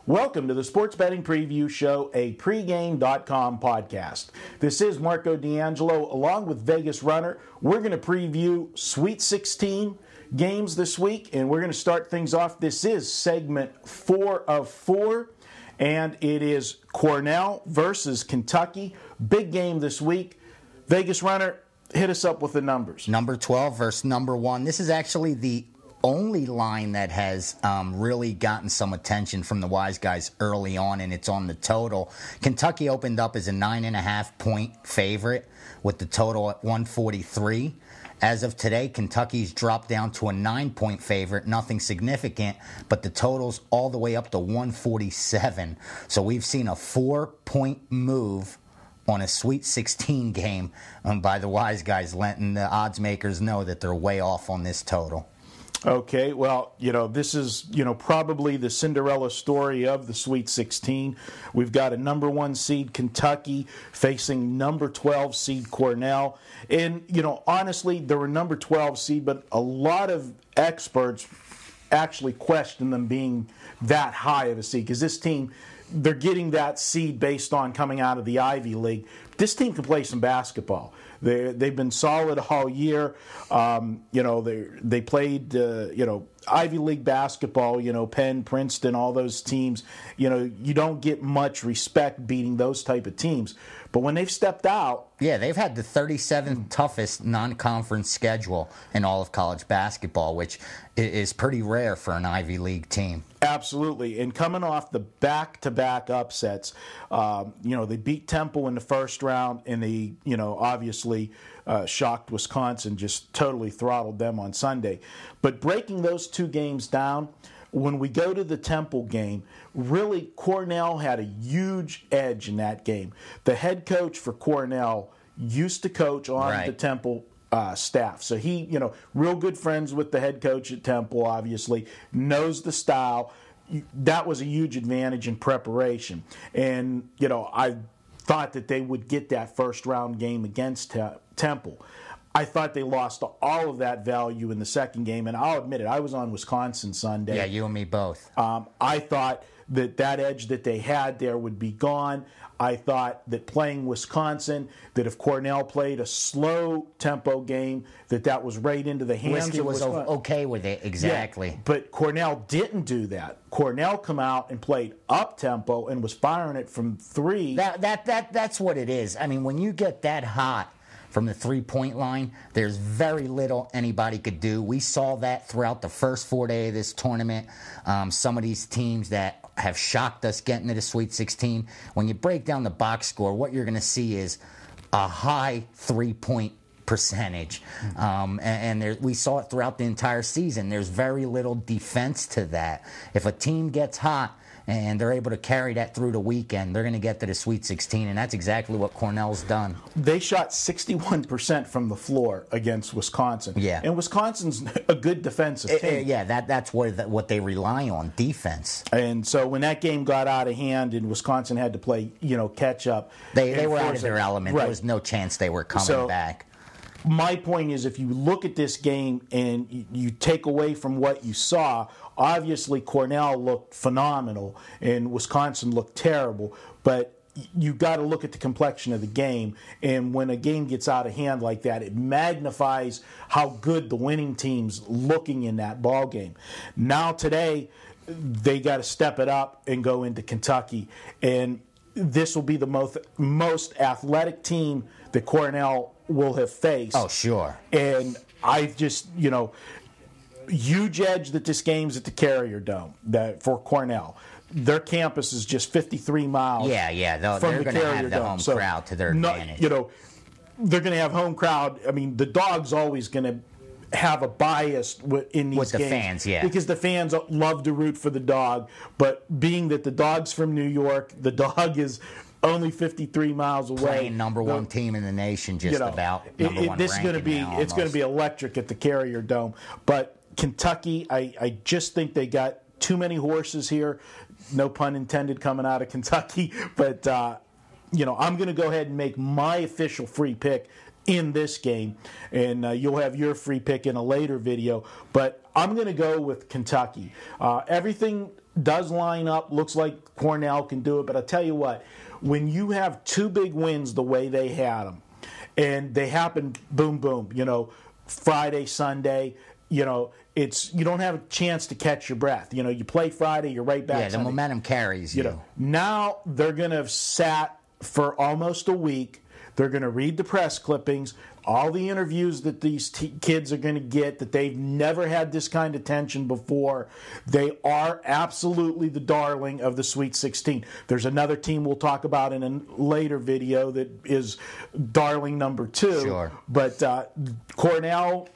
Welcome to the Sports Betting Preview Show, a pregame.com podcast. This is Marco D'Angelo along with Vegas Runner. We're going to preview Sweet 16 games this week, and we're going to start things off. This is segment 4 of 4, and it is Cornell versus Kentucky. Big game this week. Vegas Runner, hit us up with the numbers. Number 12 versus number 1. This is actually the only line that has really gotten some attention from the wise guys early on, and it's on the total. Kentucky opened up as a 9.5-point favorite with the total at 143. As of today, Kentucky's dropped down to a 9-point favorite, nothing significant, but the total's all the way up to 147. So we've seen a 4-point move on a Sweet 16 game by the wise guys, letting the odds makers know that they're way off on this total. Okay, well, this is, probably the Cinderella story of the Sweet 16. We've got a number 1 seed, Kentucky, facing number 12 seed, Cornell. And, honestly, they're a number 12 seed, but a lot of experts actually question them being that high of a seed, because this team, they're getting that seed based on coming out of the Ivy League. This team can play some basketball. They've been solid all year. They played, Ivy League basketball, Penn, Princeton, all those teams. You don't get much respect beating those type of teams. But when they've stepped out... Yeah, they've had the 37th toughest non-conference schedule in all of college basketball, which is pretty rare for an Ivy League team. Absolutely. And coming off the back-to-back upsets, they beat Temple in the first round, and they, obviously shocked Wisconsin, just totally throttled them on Sunday. But breaking those two games down, when we go to the Temple game, really Cornell had a huge edge in that game. The head coach for Cornell used to coach on the Temple staff. So he, real good friends with the head coach at Temple, obviously, knows the style. That was a huge advantage in preparation. And, I thought that they would get that first round game against Temple. I thought they lost all of that value in the second game, and I'll admit it, I was on Wisconsin Sunday. Yeah, you and me both. I thought that edge that they had there would be gone. I thought that playing Wisconsin, that if Cornell played a slow tempo game, that was right into the hands Whiskey of was Wisconsin. Okay with it, exactly. Yeah, but Cornell didn't do that. Cornell come out and played up tempo and was firing it from three. That's what it is. I mean, when you get that hot from the three-point line, there's very little anybody could do. We saw that throughout the first 4 days of this tournament. Some of these teams that have shocked us getting to the Sweet 16, when you break down the box score, what you're going to see is a high three-point percentage. We saw it throughout the entire season. There's very little defense to that. If a team gets hot and they're able to carry that through the weekend, they're going to get to the Sweet 16, and that's exactly what Cornell's done. They shot 61% from the floor against Wisconsin. Yeah. And Wisconsin's a good defensive team. That's what they rely on, defense. And so when that game got out of hand and Wisconsin had to play, catch up. They were out of their element. Right. There was no chance they were coming back. My point is, if you look at this game and you take away from what you saw, obviously Cornell looked phenomenal and Wisconsin looked terrible, but you got to look at the complexion of the game. And when a game gets out of hand like that, it magnifies how good the winning team's looking in that ball game. Now today, they got to step it up and go into Kentucky, and this will be the most athletic team that Cornell will have faced. Oh, sure. And I just, huge edge that this game's at the Carrier Dome for Cornell. Their campus is just 53 miles. Yeah. They're going to have the home crowd to their advantage. They're going to have home crowd. I mean, the Dog's always going to have a bias in these games. With the fans, yeah. Because the fans love to root for the Dog. But being that the Dog's from New York, the Dog is only 53 miles away. Playing number one team in the nation, about. It's going to be electric at the Carrier Dome. But Kentucky, I just think they got too many horses here. No pun intended coming out of Kentucky. But, I'm going to go ahead and make my official free pick in this game. And you'll have your free pick in a later video. But I'm going to go with Kentucky. Everything does line up. Looks like Cornell can do it. But I'll tell you what, when you have two big wins the way they had them, and they happen boom, boom, Friday, Sunday, you don't have a chance to catch your breath. You play Friday, you're right back. Yeah, the Sunday. momentum carries you. Now they're going to have sat for almost a week. They're going to read the press clippings, all the interviews that these kids are going to get, that they've never had this kind of tension before. They are absolutely the darling of the Sweet 16. There's another team we'll talk about in a later video that is darling number 2. Sure. But Cornell,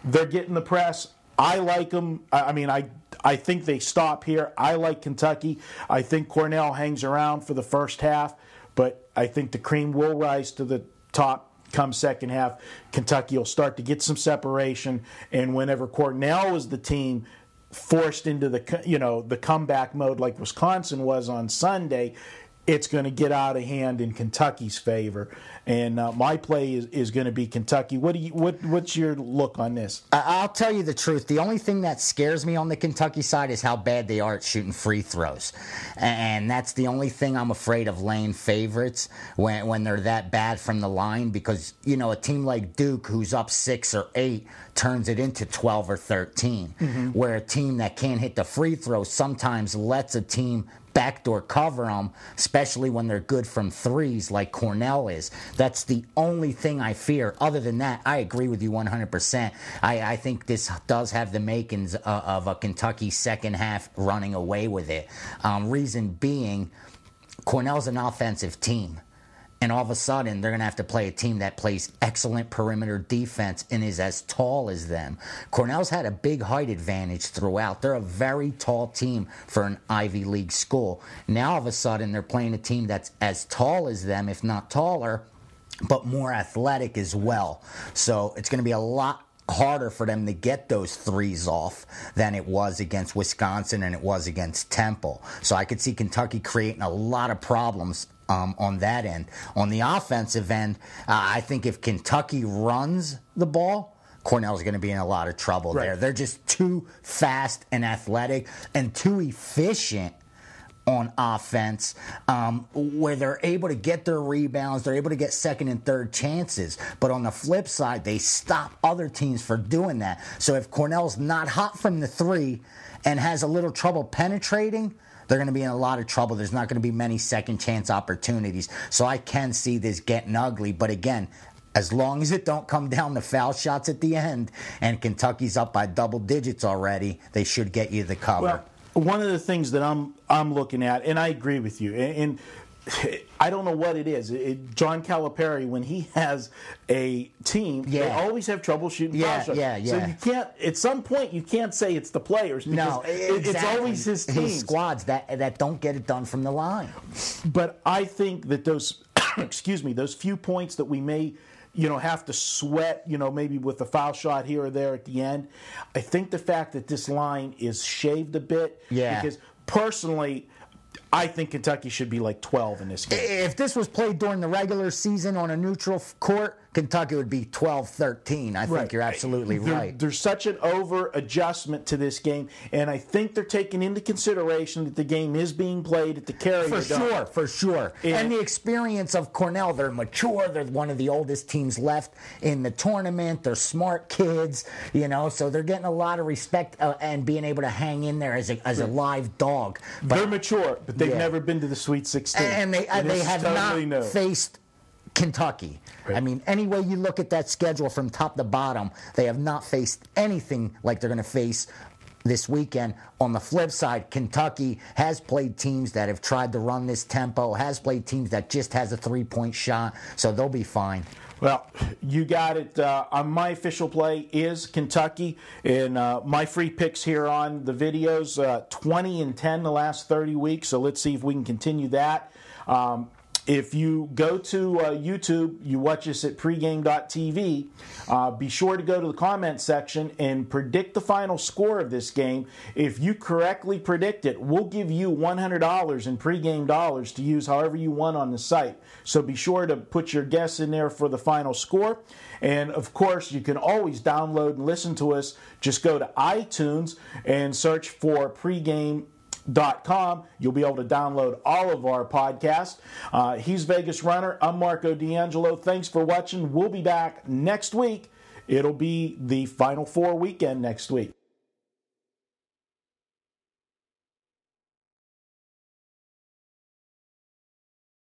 they're getting the press. I like them. I think they stop here. I like Kentucky. I think Cornell hangs around for the first half, but I think the cream will rise to the top come second half. Kentucky will start to get some separation, and whenever Cornell is the team forced into the comeback mode like Wisconsin was on Sunday, it's going to get out of hand in Kentucky's favor. And my play is going to be Kentucky. What's your look on this? I'll tell you the truth. The only thing that scares me on the Kentucky side is how bad they are at shooting free throws. And that's the only thing I'm afraid of laying favorites when they're that bad from the line, because, a team like Duke, who's up 6 or 8, turns it into 12 or 13, where a team that can't hit the free throw sometimes lets a team backdoor cover them, especially when they're good from threes like Cornell is. That's the only thing I fear. Other than that, I agree with you 100%. I think this does have the makings of a Kentucky second half running away with it. Reason being, Cornell's an offensive team. And all of a sudden, they're going to have to play a team that plays excellent perimeter defense and is as tall as them. Cornell's had a big height advantage throughout. They're a very tall team for an Ivy League school. Now, all of a sudden, they're playing a team that's as tall as them, if not taller, but more athletic as well. So it's going to be a lot harder for them to get those threes off than it was against Wisconsin and it was against Temple. So I could see Kentucky creating a lot of problems on that end. On the offensive end, I think if Kentucky runs the ball, Cornell's going to be in a lot of trouble there. They're just too fast and athletic and too efficient on offense, where they're able to get their rebounds, they're able to get second and third chances. But on the flip side, they stop other teams from doing that. So if Cornell's not hot from the three and has a little trouble penetrating, they're going to be in a lot of trouble. There's not going to be many second chance opportunities. So I can see this getting ugly. But again, as long as it don't come down to foul shots at the end and Kentucky's up by double digits already, they should get you the cover. Well, one of the things that I'm looking at, and I agree with you, and I don't know what it is. John Calipari, when he has a team, they always have trouble shooting foul shots. So you can't, at some point, you can't say it's the players. No, exactly. It's always his team. His squads that don't get it done from the line. But I think that those, those few points that we may, have to sweat, maybe with a foul shot here or there at the end, I think the fact that this line is shaved a bit, because personally, I think Kentucky should be like 12 in this game. If this was played during the regular season on a neutral court, Kentucky would be 12-13. I think you're absolutely right. There's such an over-adjustment to this game, and I think they're taking into consideration that the game is being played at the Carrier Dome. For sure. And the experience of Cornell, they're mature. They're one of the oldest teams left in the tournament. They're smart kids, so they're getting a lot of respect and being able to hang in there as a live dog. But they're mature, but they've never been to the Sweet 16. And they have totally not faced Kentucky. Right. I mean, any way you look at that schedule from top to bottom, they have not faced anything like they're going to face this weekend. On the flip side, Kentucky has played teams that have tried to run this tempo, has played teams that just has a three-point shot, so they'll be fine. Well, you got it. My official play is Kentucky, and my free picks here on the videos, 20-10 the last 30 weeks, so let's see if we can continue that. if you go to YouTube, you watch us at pregame.tv, be sure to go to the comment section and predict the final score of this game. If you correctly predict it, we'll give you $100 in pregame dollars to use however you want on the site. So be sure to put your guess in there for the final score. And of course, you can always download and listen to us. Just go to iTunes and search for pregame.com. You'll be able to download all of our podcasts. He's Vegas Runner. I'm Marco D'Angelo. Thanks for watching. We'll be back next week. It'll be the Final Four weekend next week.